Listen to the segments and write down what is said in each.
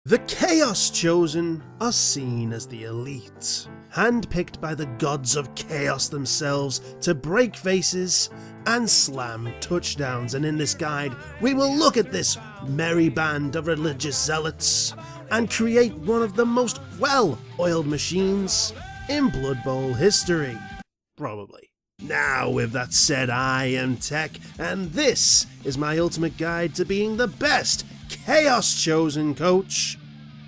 The Chaos Chosen are seen as the elite, handpicked by the gods of chaos themselves to break faces and slam touchdowns, and in this guide we will look at this merry band of religious zealots and create one of the most well-oiled machines in Blood Bowl history. Probably. Now, with that said, I am Tech, and this is my ultimate guide to being the best Chaos Chosen coach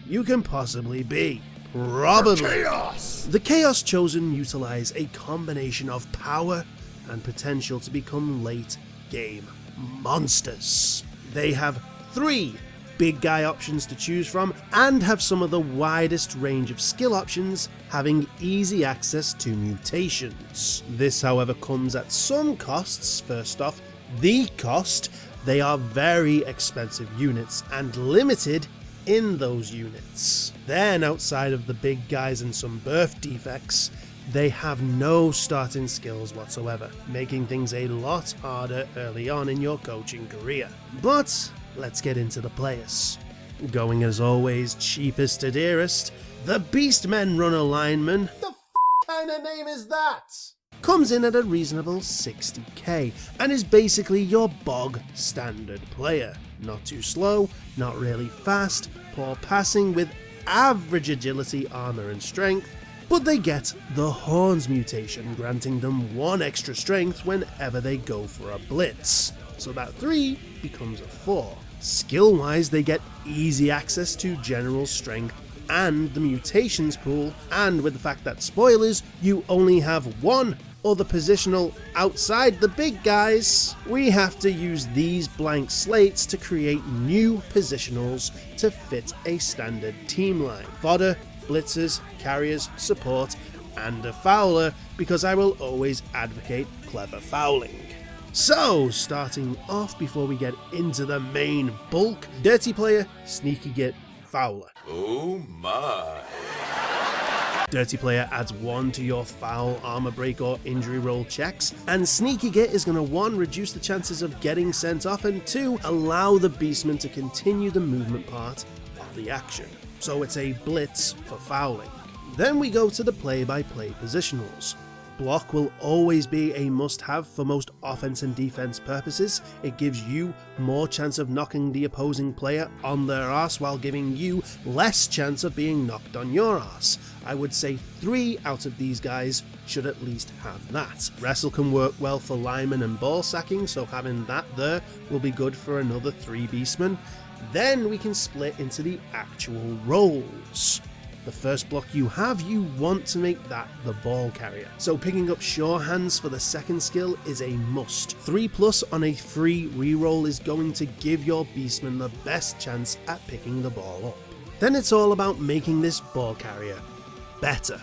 you can possibly be. Probably. Chaos! The Chaos Chosen utilize a combination of power and potential to become late game monsters. They have 3 big guy options to choose from and have some of the widest range of skill options, having easy access to mutations. This, however, comes at some costs. First off, the cost. They are very expensive units and limited in those units. Then, outside of the big guys and some birth defects, they have no starting skills whatsoever, making things a lot harder early on in your coaching career. But let's get into the players. Going as always cheapest to dearest, the BEASTMEN runner lineman. The kind of name is that? Comes in at a reasonable 60k and is basically your bog standard player. Not too slow, not really fast, poor passing with average agility, armor and strength, but they get the Horns mutation, granting them 1 extra strength whenever they go for a blitz. So that 3 becomes a 4. Skill wise, they get easy access to general strength and the mutations pool, and with the fact that, spoilers, you only have 1 other positional outside the big guys, we have to use these blank slates to create new positionals to fit a standard team line. Fodder, blitzers, carriers, support, and a fouler, because I will always advocate clever fouling. So, starting off before we get into the main bulk, dirty player, sneaky git, fouler. Oh my. Dirty player adds 1 to your foul, armor break or injury roll checks, and sneaky git is going to 1, reduce the chances of getting sent off, and 2, allow the beastman to continue the movement part of the action. So it's a blitz for fouling. Then we go to the play-by-play positionals. Block will always be a must-have for most offense and defense purposes. It gives you more chance of knocking the opposing player on their ass while giving you less chance of being knocked on your ass. I would say 3 out of these guys should at least have that. Wrestle can work well for linemen and ball sacking, so having that there will be good for another 3 beastmen. Then we can split into the actual roles. The first block you have, you want to make that the ball carrier. So picking up sure hands for the second skill is a must. 3+ on a free reroll is going to give your beastman the best chance at picking the ball up. Then it's all about making this ball carrier better.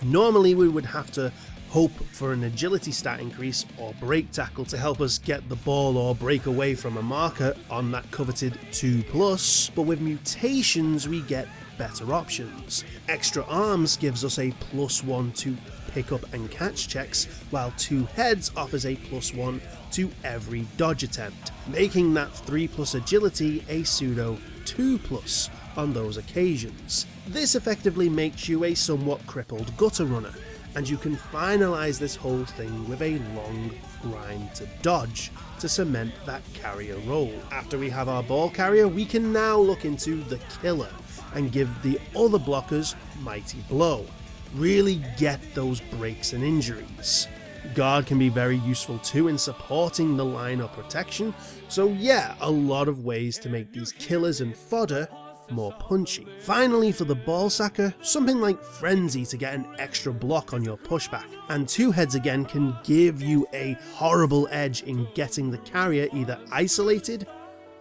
Normally we would have to hope for an agility stat increase or break tackle to help us get the ball or break away from a marker on that coveted 2+, but with mutations we get better options. Extra arms gives us a +1 to pick up and catch checks, while 2 heads offers a +1 to every dodge attempt, making that 3+ agility a pseudo 2+ on those occasions. This effectively makes you a somewhat crippled gutter runner, and you can finalize this whole thing with a long grind to dodge to cement that carrier role. After we have our ball carrier, we can now look into the killer and give the other blockers mighty blow. Really get those breaks and injuries. Guard can be very useful too in supporting the line or protection, so yeah, a lot of ways to make these killers and fodder more punchy. Finally, for the ball sacker, something like Frenzy to get an extra block on your pushback, and 2 heads again can give you a horrible edge in getting the carrier either isolated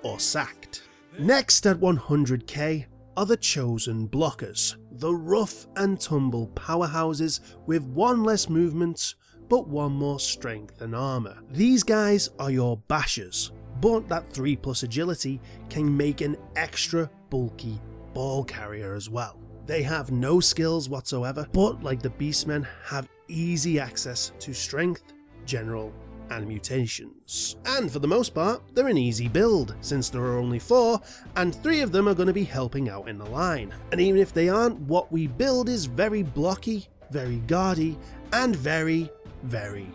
or sacked. Next at 100k are the chosen blockers, the rough and tumble powerhouses with 1 less movement but 1 more strength and armor. These guys are your bashers, but that 3+ agility can make an extra bulky ball carrier as well. They have no skills whatsoever, but like the beastmen have easy access to strength, general, and mutations. And for the most part, they're an easy build, since there are only 4, and 3 of them are going to be helping out in the line. And even if they aren't, what we build is very blocky, very guardy, and very, very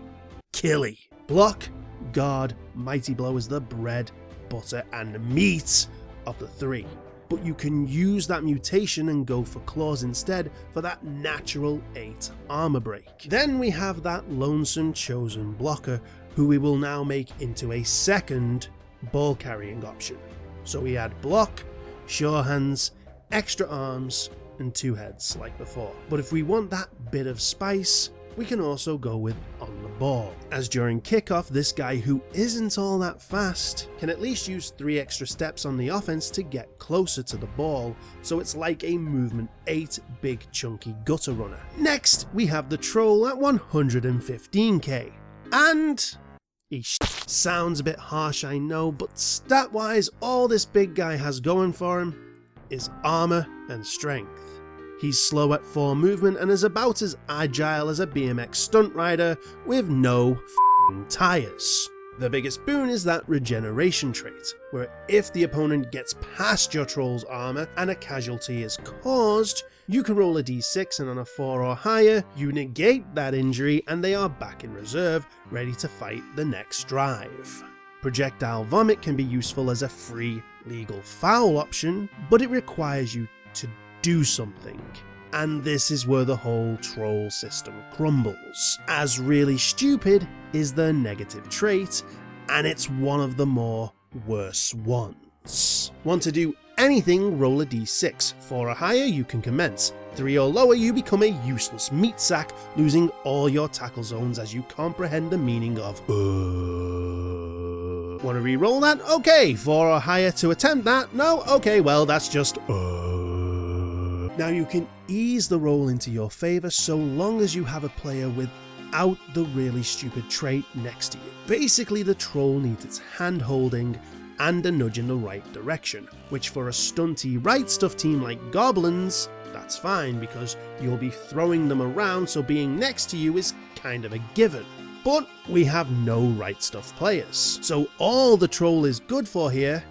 killy. Block, guard, mighty blow is the bread, butter, and meat of the 3. But you can use that mutation and go for claws instead for that natural 8 armor break. Then we have that lonesome chosen blocker, who we will now make into a second ball carrying option. So we add block, sure hands, extra arms, and 2 heads like before. But if we want that bit of spice, we can also go with on the ball, as during kickoff this guy who isn't all that fast can at least use 3 extra steps on the offense to get closer to the ball, so it's like a movement 8 big chunky gutter runner. Next we have the troll at 115k, and he sounds a bit harsh, I know, but stat wise all this big guy has going for him is armor and strength. He's slow at 4 movement and is about as agile as a BMX stunt rider with no f***ing tires. The biggest boon is that regeneration trait, where if the opponent gets past your troll's armor and a casualty is caused, you can roll a d6 and on a 4 or higher, you negate that injury and they are back in reserve, ready to fight the next drive. Projectile vomit can be useful as a free legal foul option, but it requires you to do something. And this is where the whole troll system crumbles, as really stupid is the negative trait, and it's one of the more worse ones. Want to do anything, roll a d6. 4 or higher, you can commence. 3 or lower, you become a useless meat sack, losing all your tackle zones as you comprehend the meaning of Want to re-roll that? Okay. 4 or higher to attempt that? No? Okay, well that's just Now you can ease the roll into your favour so long as you have a player without the really stupid trait next to you. Basically the troll needs its hand holding and a nudge in the right direction, which for a stunty right stuff team like goblins, that's fine because you'll be throwing them around, so being next to you is kind of a given. But we have no right stuff players, so all the troll is good for here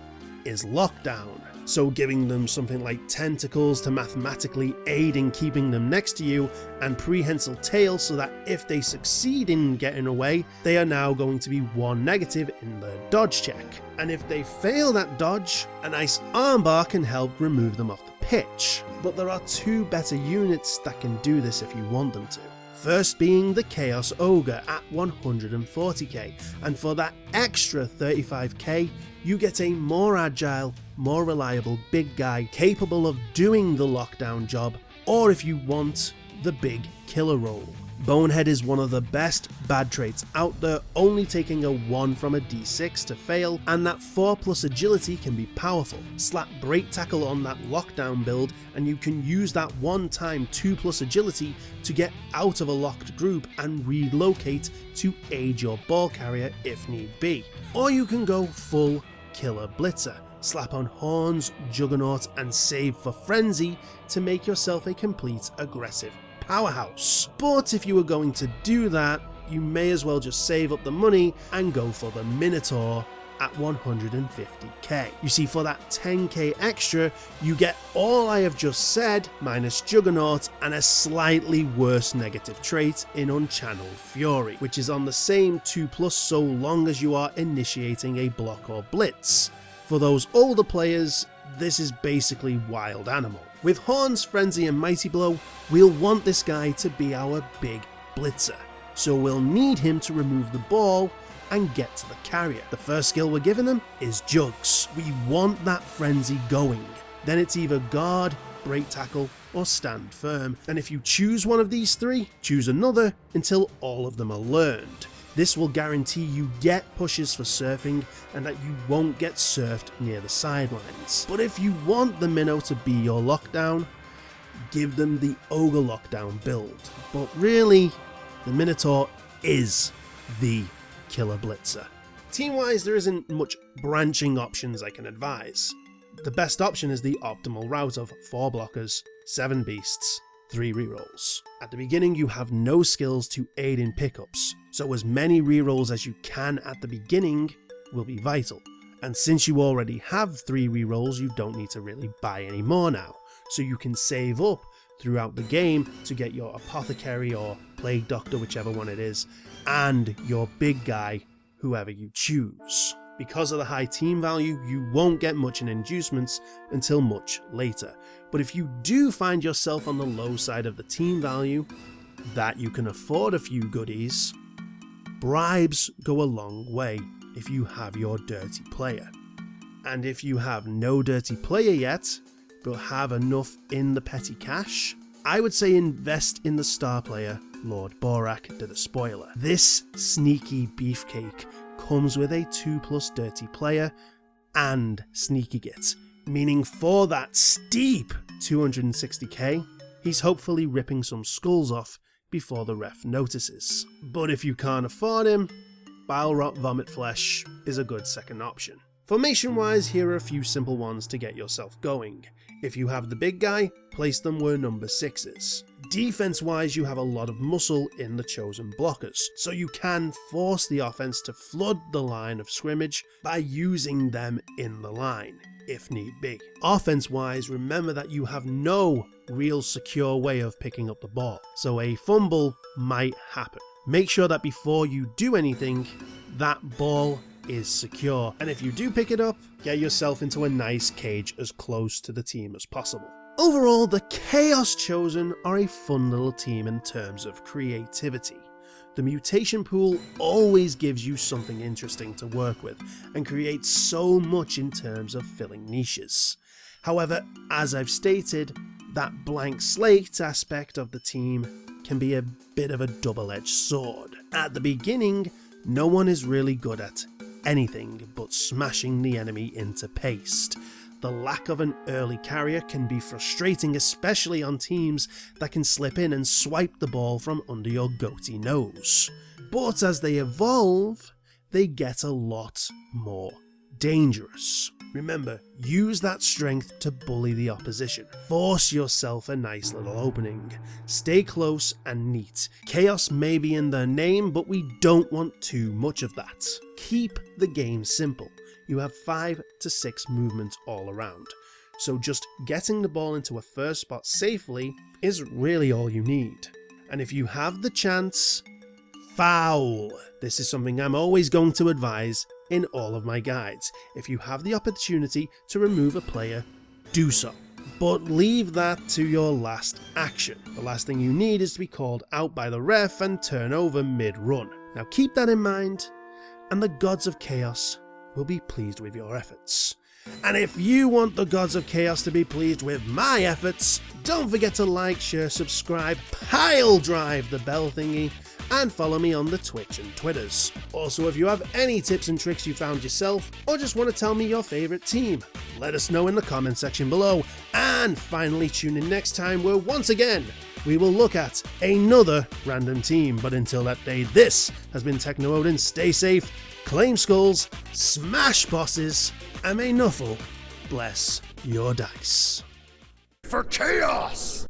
is lockdown. So giving them something like tentacles to mathematically aid in keeping them next to you, and prehensile tail so that if they succeed in getting away, they are now going to be 1 negative in their dodge check. And if they fail that dodge, a nice armbar can help remove them off the pitch. But there are 2 better units that can do this if you want them to. First being the Chaos Ogre at 140k, and for that extra 35k, you get a more agile, more reliable big guy capable of doing the lockdown job, or if you want, the big killer role. Bonehead is one of the best bad traits out there, only taking a 1 from a d6 to fail, and that 4+ agility can be powerful. Slap break tackle on that lockdown build and you can use that 1-time 2+ agility to get out of a locked group and relocate to aid your ball carrier if need be. Or you can go full killer blitzer. Slap on horns, juggernaut and save for frenzy to make yourself a complete aggressive powerhouse. But if you were going to do that, you may as well just save up the money and go for the Minotaur at 150k. You see, for that 10k extra, you get all I have just said, minus Juggernaut and a slightly worse negative trait in Unchanneled Fury, which is on the same 2+ so long as you are initiating a block or blitz. For those older players, this is basically Wild Animal. With Horns, Frenzy and Mighty Blow, we'll want this guy to be our big blitzer, so we'll need him to remove the ball and get to the carrier. The first skill we're giving him is Jugs. We want that frenzy going. Then it's either guard, break tackle, or stand firm. And if you choose one of these 3, choose another until all of them are learned. This will guarantee you get pushes for surfing and that you won't get surfed near the sidelines. But if you want the Minnow to be your lockdown, give them the Ogre lockdown build. But really, the Minotaur is the killer blitzer. Team-wise, there isn't much branching options I can advise. The best option is the optimal route of 4 blockers, 7 beasts, 3 rerolls. At the beginning you have no skills to aid in pickups, So as many rerolls as you can at the beginning will be vital. And since you already have 3 rerolls, you don't need to really buy any more now. So you can save up throughout the game to get your apothecary or plague doctor, whichever one it is, and your big guy, whoever you choose. Because of the high team value, you won't get much in inducements until much later. But if you do find yourself on the low side of the team value, that you can afford a few goodies, bribes go a long way if you have your dirty player. And if you have no dirty player yet, but have enough in the petty cash, I would say invest in the star player, Lord Borak the Despoiler. This sneaky beefcake comes with a 2+ dirty player and sneaky git, meaning for that steep 260k, he's hopefully ripping some skulls off before the ref notices. But if you can't afford him, Bile Rot Vomit Flesh is a good second option. Formation wise, here are a few simple ones to get yourself going. If you have the big guy, place them where number 6 is. Defense wise, you have a lot of muscle in the chosen blockers, so you can force the offense to flood the line of scrimmage by using them in the line, if need be. Offense wise, remember that you have no real secure way of picking up the ball, so a fumble might happen. Make sure that before you do anything, that ball is secure, and if you do pick it up, get yourself into a nice cage as close to the team as possible. Overall, the Chaos Chosen are a fun little team in terms of creativity. The mutation pool always gives you something interesting to work with and creates so much in terms of filling niches. However, as I've stated, that blank slate aspect of the team can be a bit of a double-edged sword. At the beginning, no one is really good at anything but smashing the enemy into paste. The lack of an early carrier can be frustrating, especially on teams that can slip in and swipe the ball from under your goatee nose. But as they evolve, they get a lot more dangerous. Remember, use that strength to bully the opposition. Force yourself a nice little opening. Stay close and neat. Chaos may be in their name, but we don't want too much of that. Keep the game simple. You have 5 to 6 movements all around, so just getting the ball into a first spot safely is really all you need. And if you have the chance, foul. This is something I'm always going to advise in all of my guides. If you have the opportunity to remove a player, do so. But leave that to your last action. The last thing you need is to be called out by the ref and turn over mid-run. Now keep that in mind, and the gods of chaos will be pleased with your efforts. And if you want the gods of chaos to be pleased with my efforts, don't forget to like, share, subscribe, pile drive the bell thingy, and follow me on the Twitch and Twitters. Also, if you have any tips and tricks you found yourself, or just want to tell me your favourite team, let us know in the comment section below. And finally, tune in next time where once again, we will look at another random team. But until that day, this has been Techno Odin. Stay safe, claim skulls, smash bosses, and may Nuffle bless your dice. For chaos!